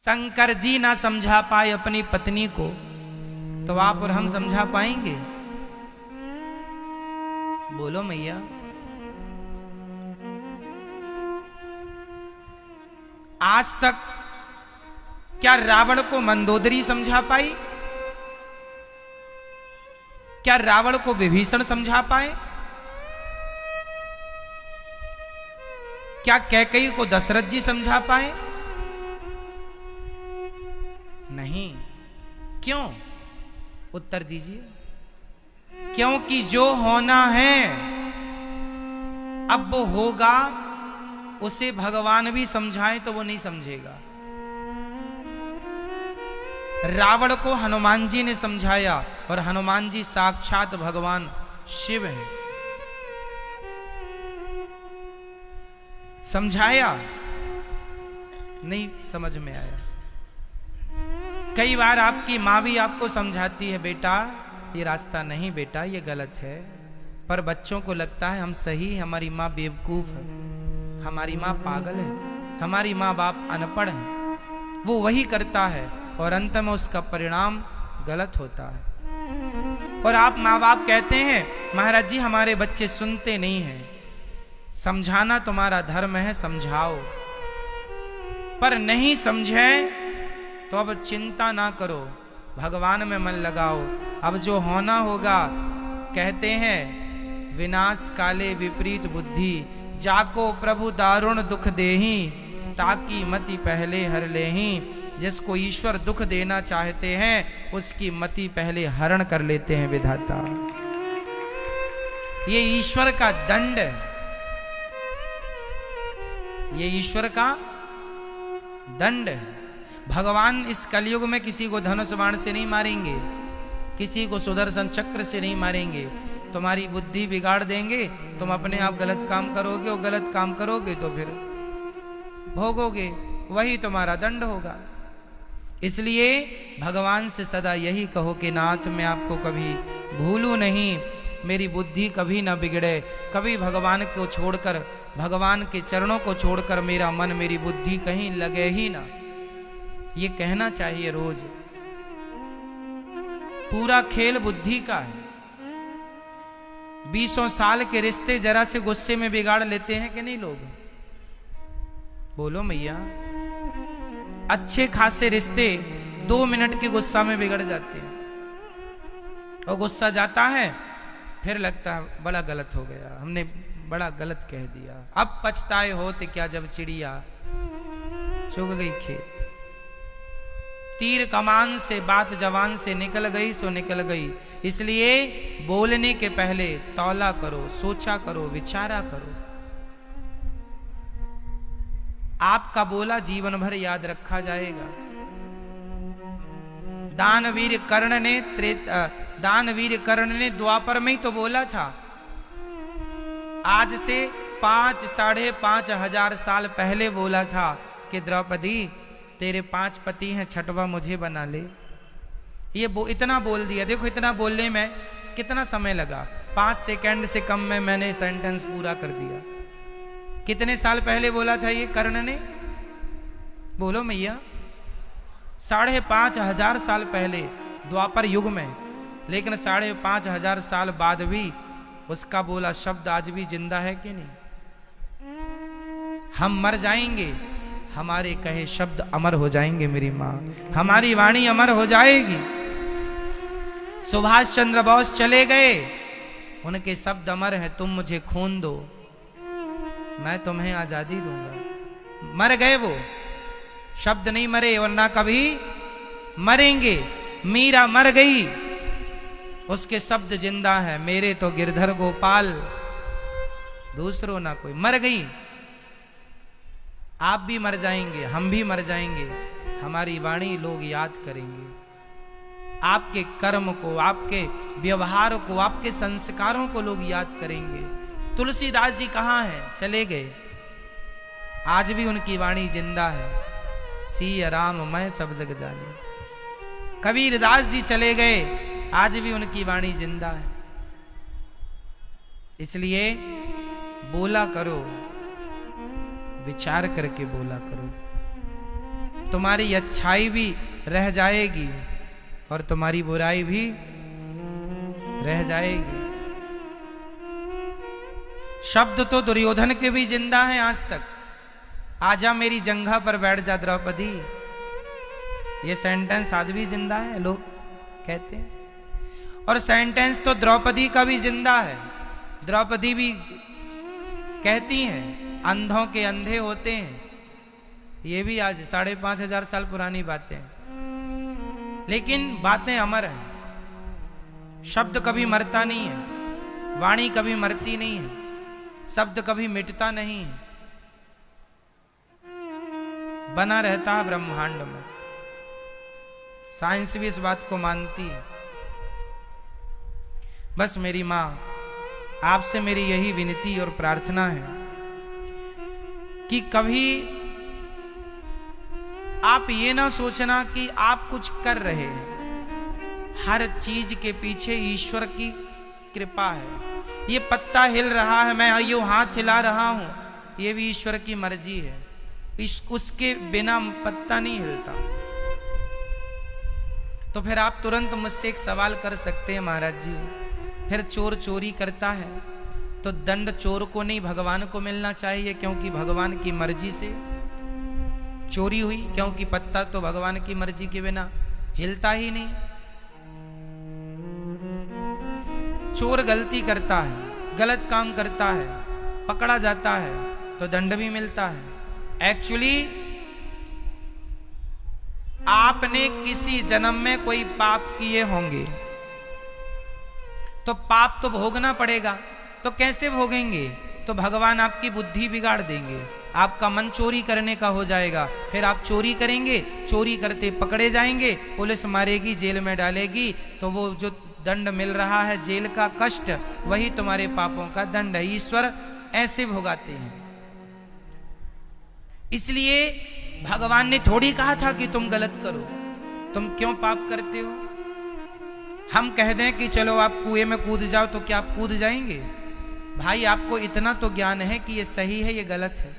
शंकर जी ना समझा पाए अपनी पत्नी को, तो आप और हम समझा पाएंगे? बोलो मैया। आज तक क्या रावण को मंदोदरी समझा पाई? क्या रावण को विभीषण समझा पाए? क्या कैकेयी को दशरथ जी समझा पाए? नहीं। क्यों? उत्तर दीजिए। क्योंकि जो होना है अब वो होगा, उसे भगवान भी समझाए तो वो नहीं समझेगा। रावण को हनुमान जी ने समझाया, और हनुमान जी साक्षात भगवान शिव है। समझाया, नहीं समझ में आया। कई बार आपकी माँ भी आपको समझाती है, बेटा ये रास्ता नहीं, बेटा ये गलत है, पर बच्चों को लगता है हम सही, हमारी माँ बेवकूफ है, हमारी माँ पागल है, हमारी माँ बाप अनपढ़ है। वो वही करता है और अंत में उसका परिणाम गलत होता है। और आप माँ बाप कहते हैं, महाराज जी हमारे बच्चे सुनते नहीं हैं। समझाना तुम्हारा धर्म है, समझाओ, पर नहीं समझे तो अब चिंता ना करो, भगवान में मन लगाओ। अब जो होना होगा, कहते हैं विनाश काले विपरीत बुद्धि, जाको प्रभु दारुण दुख देही, ताकि मति पहले हर लेही। जिसको ईश्वर दुख देना चाहते हैं, उसकी मति पहले हरण कर लेते हैं विधाता। ये ईश्वर का दंड है, ये ईश्वर का दंड है। भगवान इस कलयुग में किसी को धनुष बाण से नहीं मारेंगे, किसी को सुदर्शन चक्र से नहीं मारेंगे। तुम्हारी बुद्धि बिगाड़ देंगे, तुम अपने आप गलत काम करोगे, और गलत काम करोगे तो फिर भोगोगे, वही तुम्हारा दंड होगा। इसलिए भगवान से सदा यही कहो कि नाथ मैं आपको कभी भूलूं नहीं, मेरी बुद्धि कभी ना बिगड़े, कभी भगवान को छोड़कर, भगवान के चरणों को छोड़कर मेरा मन मेरी बुद्धि कहीं लगे ही ना। ये कहना चाहिए रोज। पूरा खेल बुद्धि का है। 20 साल के रिश्ते जरा से गुस्से में बिगाड़ लेते हैं कि नहीं लोग? बोलो मैया। अच्छे खासे रिश्ते 2 मिनट के गुस्सा में बिगड़ जाते हैं, और गुस्सा जाता है, फिर लगता है बड़ा गलत हो गया, हमने बड़ा गलत कह दिया। अब पछताए होते क्या जब चिड़िया चुग गई खेत। तीर कमान से बात जवान से निकल गई सो निकल गई। इसलिए बोलने के पहले तौला करो, सोचा करो, विचारा करो। आपका बोला जीवन भर याद रखा जाएगा। दानवीर कर्ण ने द्वापर में ही तो बोला था। आज से 5-5.5 हजार साल पहले बोला था कि द्रौपदी तेरे 5 पति हैं, छठवा मुझे बना ले। ये इतना बोल दिया। देखो इतना बोलने में कितना समय लगा, 5 सेकंड से कम में मैंने सेंटेंस पूरा कर दिया। कितने साल पहले बोला था ये कर्ण ने? बोलो मैया। 5.5 हजार साल पहले, द्वापर युग में। लेकिन 5.5 हजार साल बाद भी उसका बोला शब्द आज भी जिंदा है कि नहीं? हम मर जाएंगे, हमारे कहे शब्द अमर हो जाएंगे मेरी माँ, हमारी वाणी अमर हो जाएगी। सुभाष चंद्र बोस चले गए, उनके शब्द अमर हैं, तुम मुझे खून दो मैं तुम्हें आजादी दूंगा। मर गए वो, शब्द नहीं मरे और ना कभी मरेंगे। मीरा मर गई, उसके शब्द जिंदा है, मेरे तो गिरधर गोपाल दूसरों ना कोई। मर गई। आप भी मर जाएंगे, हम भी मर जाएंगे, हमारी वाणी लोग याद करेंगे। आपके कर्म को, आपके व्यवहार को, आपके संस्कारों को लोग याद करेंगे। तुलसीदास जी कहाँ हैं? चले गए, आज भी उनकी वाणी जिंदा है। सिया राम मैं सब जग जाने। कबीरदास जी चले गए, आज भी उनकी वाणी जिंदा है। इसलिए बोला करो, विचार करके बोला करो। तुम्हारी अच्छाई भी रह जाएगी और तुम्हारी बुराई भी रह जाएगी। शब्द तो दुर्योधन के भी जिंदा हैं आज तक। आजा मेरी जंघा पर बैठ जा द्रौपदी, ये सेंटेंस आज भी जिंदा है, लोग कहते हैं। और सेंटेंस तो द्रौपदी का भी जिंदा है। द्रौपदी भी कहती हैं अंधों के अंधे होते हैं। ये भी आज 5,500 साल पुरानी बातें हैं, लेकिन बातें अमर हैं। शब्द कभी मरता नहीं है, वाणी कभी मरती नहीं है, शब्द कभी मिटता नहीं है, बना रहता है ब्रह्मांड में। साइंस भी इस बात को मानती है। बस मेरी मां, आपसे मेरी यही विनती और प्रार्थना है कि कभी आप ये ना सोचना कि आप कुछ कर रहे हैं। हर चीज के पीछे ईश्वर की कृपा है। ये पत्ता हिल रहा है, मैं यूं हाथ हिला रहा हूं, ये भी ईश्वर की मर्जी है। उसके बिना पत्ता नहीं हिलता। तो फिर आप तुरंत मुझसे एक सवाल कर सकते हैं, महाराज जी फिर चोर चोरी करता है तो दंड चोर को नहीं भगवान को मिलना चाहिए, क्योंकि भगवान की मर्जी से चोरी हुई, क्योंकि पत्ता तो भगवान की मर्जी के बिना हिलता ही नहीं। चोर गलती करता है, गलत काम करता है, पकड़ा जाता है तो दंड भी मिलता है। एक्चुअली आपने किसी जन्म में कोई पाप किए होंगे तो पाप तो भोगना पड़ेगा। तो कैसे भोगेंगे? तो भगवान आपकी बुद्धि बिगाड़ देंगे, आपका मन चोरी करने का हो जाएगा। फिर आप चोरी करेंगे, चोरी करते पकड़े जाएंगे, पुलिस मारेगी, जेल में डालेगी, तो वो जो दंड मिल रहा है जेल का कष्ट, वही तुम्हारे पापों का दंड है। ईश्वर ऐसे भोगाते हैं। इसलिए भगवान ने थोड़ी कहा था कि तुम गलत करो, तुम क्यों पाप करते हो। हम कह दें कि चलो आप कुएं में कूद जाओ तो क्या आप कूद जाएंगे? भाई आपको इतना तो ज्ञान है कि ये सही है, ये गलत है।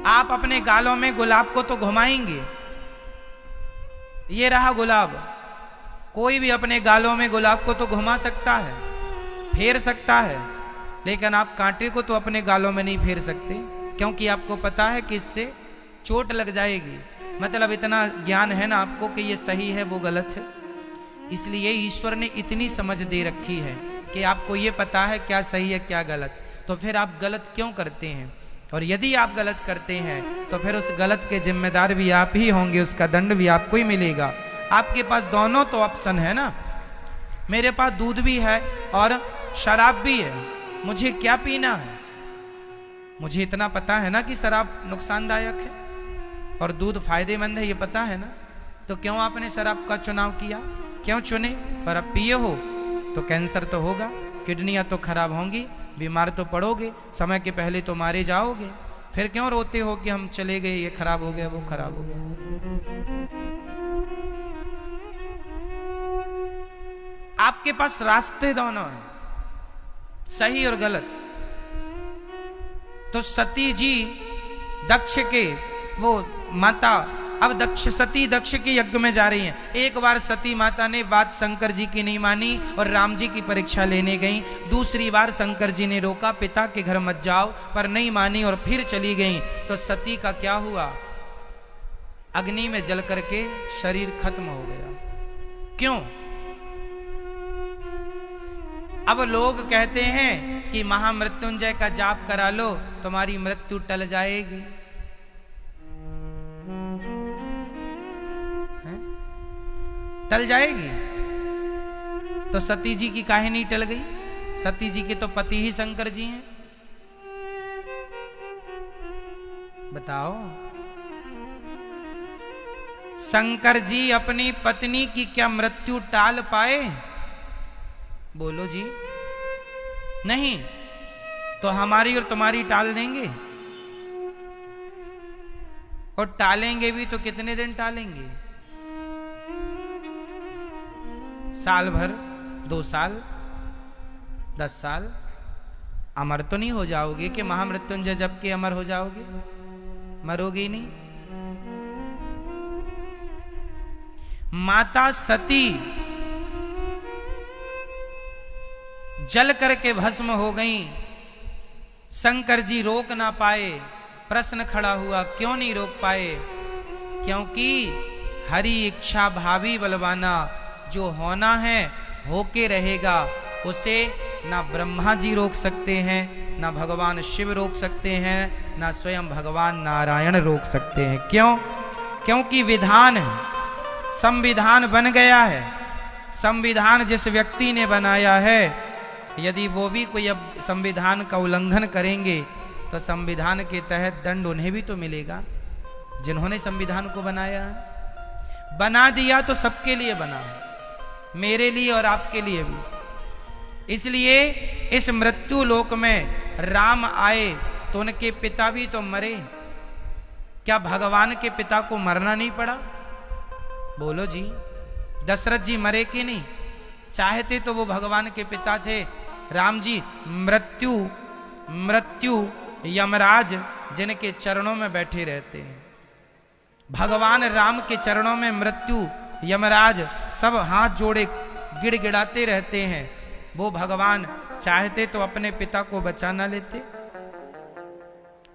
आप अपने गालों में गुलाब को तो घुमाएंगे, ये रहा गुलाब। कोई भी अपने गालों में गुलाब को तो घुमा सकता है, फेर सकता है, लेकिन आप कांटे को तो अपने गालों में नहीं फेर सकते, क्योंकि आपको पता है कि इससे चोट लग जाएगी। मतलब इतना ज्ञान है ना आपको कि ये सही है, वो गलत है। इसलिए ईश्वर ने इतनी समझ दे रखी है कि आपको ये पता है क्या सही है क्या गलत। तो फिर आप गलत क्यों करते हैं? और यदि आप गलत करते हैं तो फिर उस गलत के जिम्मेदार भी आप ही होंगे, उसका दंड भी आपको ही मिलेगा। आपके पास दोनों तो ऑप्शन है ना। मेरे पास दूध भी है और शराब भी है, मुझे क्या पीना है? मुझे इतना पता है ना कि शराब नुकसानदायक है और दूध फायदेमंद है, ये पता है ना। तो क्यों आपने शराब का चुनाव किया? क्यों चुने? पर अब पिए हो तो कैंसर तो होगा, किडनियां तो खराब होंगी, बीमार तो पड़ोगे, समय के पहले तो मारे जाओगे। फिर क्यों रोते हो कि हम चले गए, ये खराब हो गया, वो खराब हो गया। आपके पास रास्ते दोनों हैं, सही और गलत। तो सती जी दक्ष के वो माता, अब सती दक्ष के यज्ञ में जा रही हैं। एक बार सती माता ने बात शंकर जी की नहीं मानी और राम जी की परीक्षा लेने गई। दूसरी बार शंकर जी ने रोका, पिता के घर मत जाओ, पर नहीं मानी और फिर चली गई। तो सती का क्या हुआ? अग्नि में जल करके शरीर खत्म हो गया। क्यों? अब लोग कहते हैं कि महामृत्युंजय का जाप करा लो, तुम्हारी मृत्यु टल जाएगी। टल जाएगी? तो सती जी की काहे नहीं टल गई? सती जी के तो पति ही शंकर जी हैं। बताओ, शंकर जी अपनी पत्नी की क्या मृत्यु टाल पाए? बोलो जी। नहीं, तो हमारी और तुम्हारी टाल देंगे। और टालेंगे भी तो कितने दिन टालेंगे? साल भर, 2 साल, 10 साल? अमर तो नहीं हो जाओगे कि महामृत्युंजय जब के अमर हो जाओगे? मरोगे ही नहीं। माता सती जल करके भस्म हो गई। शंकर जी रोक ना पाए। प्रश्न खड़ा हुआ, क्यों नहीं रोक पाए? क्योंकि हरि इच्छा भावी बलवाना, जो होना है होके रहेगा, उसे ना ब्रह्मा जी रोक सकते हैं, ना भगवान शिव रोक सकते हैं, ना स्वयं भगवान नारायण रोक सकते हैं। क्यों? क्योंकि विधान है, संविधान बन गया है। संविधान जिस व्यक्ति ने बनाया है, यदि वो भी कोई अब संविधान का उल्लंघन करेंगे तो संविधान के तहत दंड उन्हें भी तो मिलेगा, जिन्होंने संविधान को बनाया है। बना दिया तो सबके लिए बना, मेरे लिए और आपके लिए भी। इसलिए इस मृत्यु लोक में राम आए तो उनके पिता भी तो मरे। क्या भगवान के पिता को मरना नहीं पड़ा? बोलो जी। दशरथ जी मरे कि नहीं? चाहते तो वो भगवान के पिता थे। राम जी मृत्यु यमराज जिनके चरणों में बैठे रहते हैं, भगवान राम के चरणों में मृत्यु यमराज सब हाथ जोड़े गिड़गिड़ाते रहते हैं। वो भगवान चाहते तो अपने पिता को बचा ना लेते?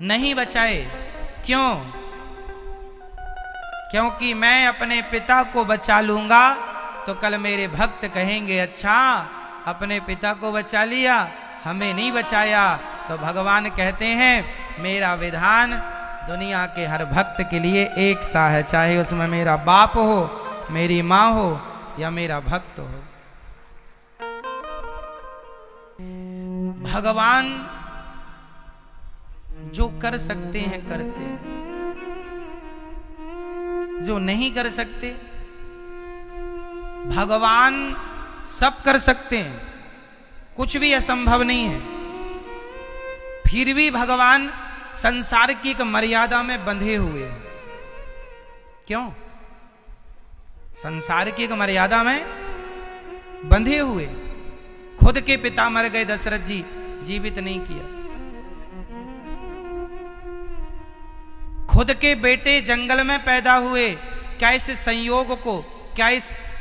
नहीं बचाए। क्यों? क्योंकि मैं अपने पिता को बचा लूंगा तो कल मेरे भक्त कहेंगे, अच्छा अपने पिता को बचा लिया, हमें नहीं बचाया। तो भगवान कहते हैं, मेरा विधान दुनिया के हर भक्त के लिए एक सा है, चाहे उसमें मेरा बाप हो, मेरी माँ हो या मेरा भक्त हो। भगवान जो कर सकते हैं करते हैं, जो नहीं कर सकते, भगवान सब कर सकते हैं, कुछ भी असंभव नहीं है। फिर भी भगवान संसार की एक मर्यादा में बंधे हुए हैं। क्यों? संसार की एक मर्यादा में बंधे हुए। खुद के पिता मर गए, दशरथ जी जीवित नहीं किया। खुद के बेटे जंगल में पैदा हुए, क्या इस संयोग को, क्या इस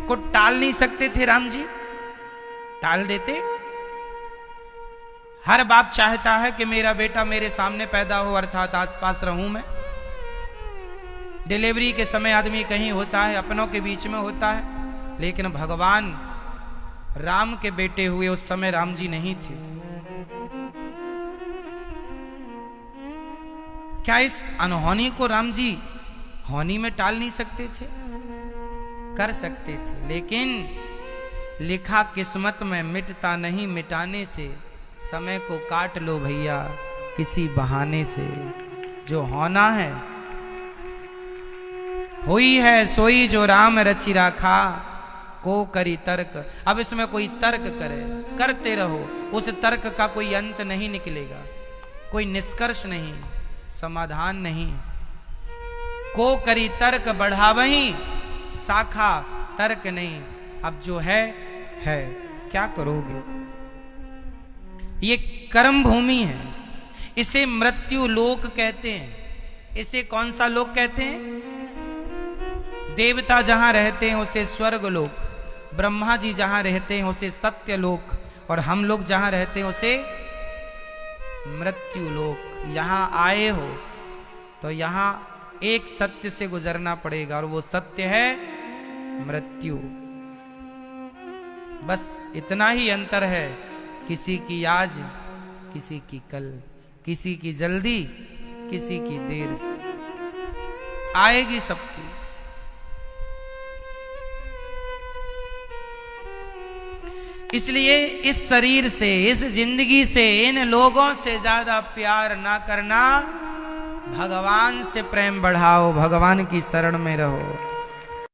को टाल नहीं सकते थे राम जी? टाल देते? हर बाप चाहता है कि मेरा बेटा मेरे सामने पैदा हो, अर्थात आसपास रहूं मैं। डिलीवरी के समय आदमी कहीं होता है, अपनों के बीच में होता है, लेकिन भगवान राम के बेटे हुए उस समय राम जी नहीं थे। क्या इस अनहोनी को राम जी होनी में टाल नहीं सकते थे? कर सकते थे, लेकिन लिखा किस्मत में मिटता नहीं, मिटाने से समय को काट लो भैया किसी बहाने से। जो होना है हुई है, सोई जो राम रचि राखा, को करी तर्क। अब इसमें कोई तर्क करे, करते रहो, उस तर्क का कोई अंत नहीं निकलेगा, कोई निष्कर्ष नहीं, समाधान नहीं। को करी तर्क बढ़ावही, शाखा तर्क नहीं। अब जो है क्या करोगे? ये कर्म भूमि है, इसे मृत्यु लोक कहते हैं। इसे कौन सा लोक कहते हैं? देवता जहां रहते हैं उसे स्वर्ग लोक, ब्रह्मा जी जहां रहते हैं उसे सत्य लोक, और हम लोग जहां रहते हैं उसे मृत्यु लोक। यहां आए हो तो यहां एक सत्य से गुजरना पड़ेगा, और वो सत्य है मृत्यु। बस इतना ही अंतर है, किसी की आज, किसी की कल, किसी की जल्दी, किसी की देर से। आएगी सबकी। इसलिए इस शरीर से, इस जिंदगी से, इन लोगों से ज्यादा प्यार ना करना, भगवान से प्रेम बढ़ाओ, भगवान की शरण में रहो।